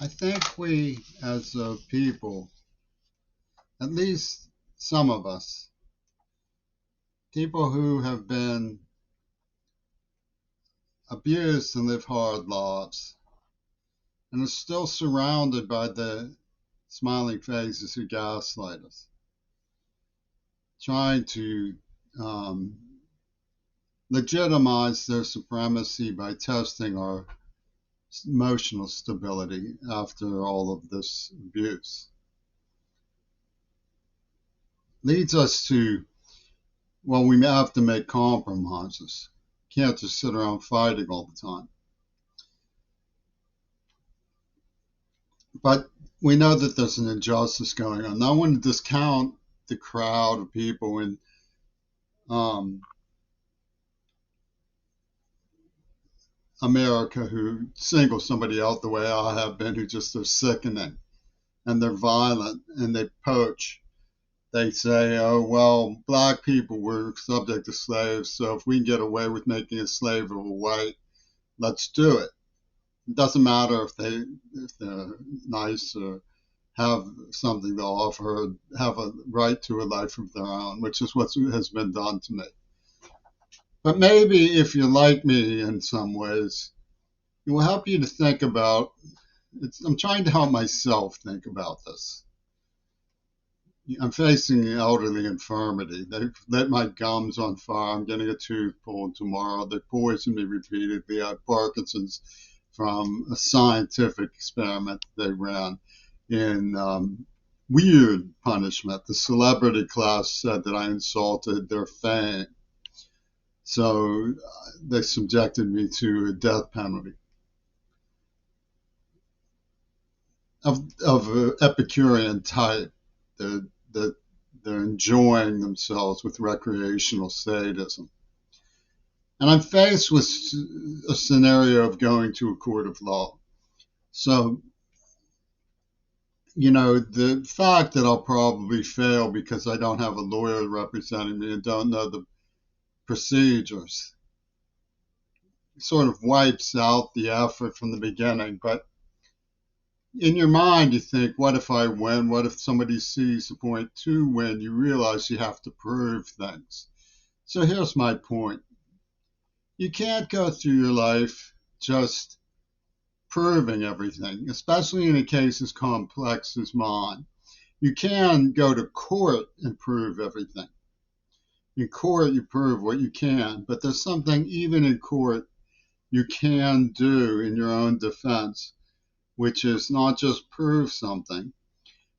I think we, as a people, at least some of us, people who have been abused and live hard lives, and are still surrounded by the smiling faces who gaslight us, trying to um, legitimize their supremacy by testing our emotional stability after all of this abuse, leads us to, well, we have to make compromises. Can't just sit around fighting all the time. But we know that there's an injustice going on. I want to discount the crowd of people in um, America who single somebody out the way I have been, who just are sickening and they're violent and they poach. They say, oh, well, black people were subject to slaves, so if we can get away with making a slave of a white, let's do it. It doesn't matter if they're nice or have something to offer, have a right to a life of their own, which is what has been done to me. But maybe if you're like me in some ways, it will help you to think about. I'm trying to help myself think about this. I'm facing elderly infirmity. They've lit my gums on fire. I'm getting a tooth pulled tomorrow. They poisoned me repeatedly. I have Parkinson's from a scientific experiment they ran in weird punishment. The celebrity class said that I insulted their fame. So they subjected me to a death penalty of Epicurean type. That they're enjoying themselves with recreational sadism. And I'm faced with a scenario of going to a court of law. So, the fact that I'll probably fail because I don't have a lawyer representing me and don't know the procedures sort of wipes out the effort from the beginning. But in your mind, you think, what if I win? What if somebody sees the point to win? You realize you have to prove things. So here's my point. You can't go through your life just proving everything, especially in a case as complex as mine. You can go to court and prove everything. In court, you prove what you can, but there's something even in court you can do in your own defense, which is not just prove something,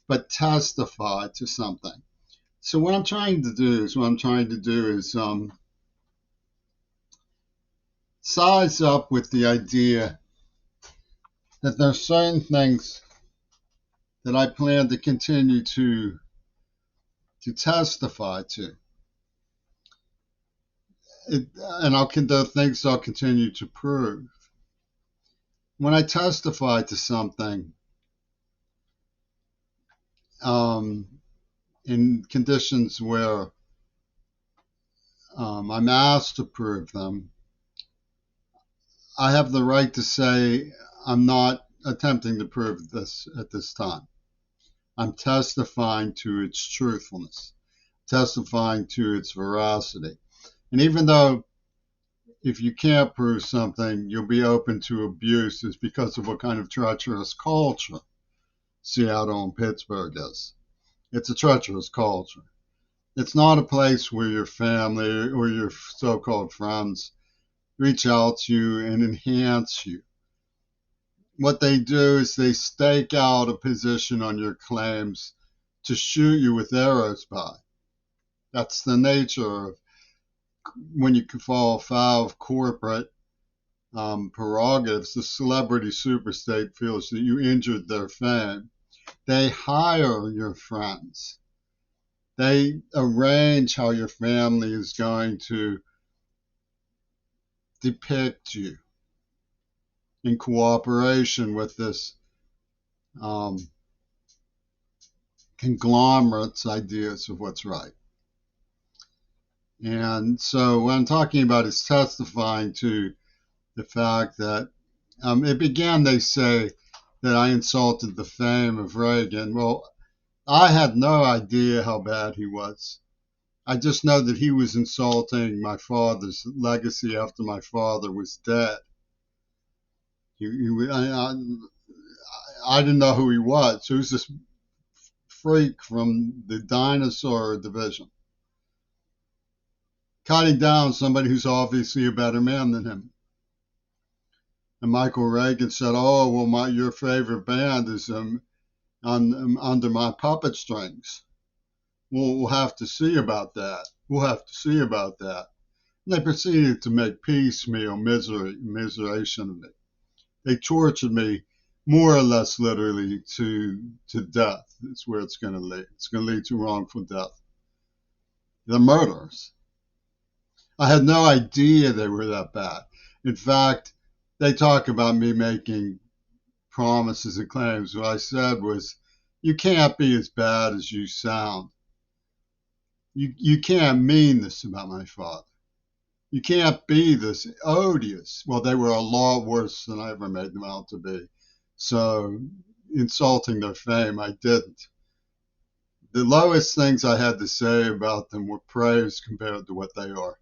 but testify to something. So what I'm trying to do is size up with the idea that there are certain things that I plan to continue to testify to. And there are things I'll continue to prove. When I testify to something, um, in conditions where I'm asked to prove them, I have the right to say I'm not attempting to prove this at this time. I'm testifying to its truthfulness, testifying to its veracity. And even though if you can't prove something, you'll be open to abuse, is because of what kind of treacherous culture Seattle and Pittsburgh is. It's a treacherous culture. It's not a place where your family or your so-called friends reach out to you and enhance you. What they do is they stake out a position on your claims to shoot you with arrows by. That's the nature of when you can fall foul of corporate prerogatives. The celebrity superstate feels that you injured their fame. They hire your friends. They arrange how your family is going to depict you in cooperation with this um, conglomerate's ideas of what's right. And so what I'm talking about is testifying to the fact that it began, they say, that I insulted the fame of Reagan. Well, I had no idea how bad he was. I just know that he was insulting my father's legacy after my father was dead. I didn't know who he was. He was this freak from the dinosaur division, cutting down somebody who's obviously a better man than him. And Michael Reagan said, "Oh, well, your favorite band is under my puppet strings. We'll have to see about that. We'll have to see about that." And they proceeded to make piecemeal miseration of me. They tortured me more or less literally to death. It's where it's going to lead. It's going to lead to wrongful death. The murderers. I had no idea they were that bad. In fact, they talk about me making promises and claims. What I said was, you can't be as bad as you sound. You can't mean this about my father. You can't be this odious. Well, they were a lot worse than I ever made them out to be. So, insulting their fame, I didn't. The lowest things I had to say about them were praise compared to what they are.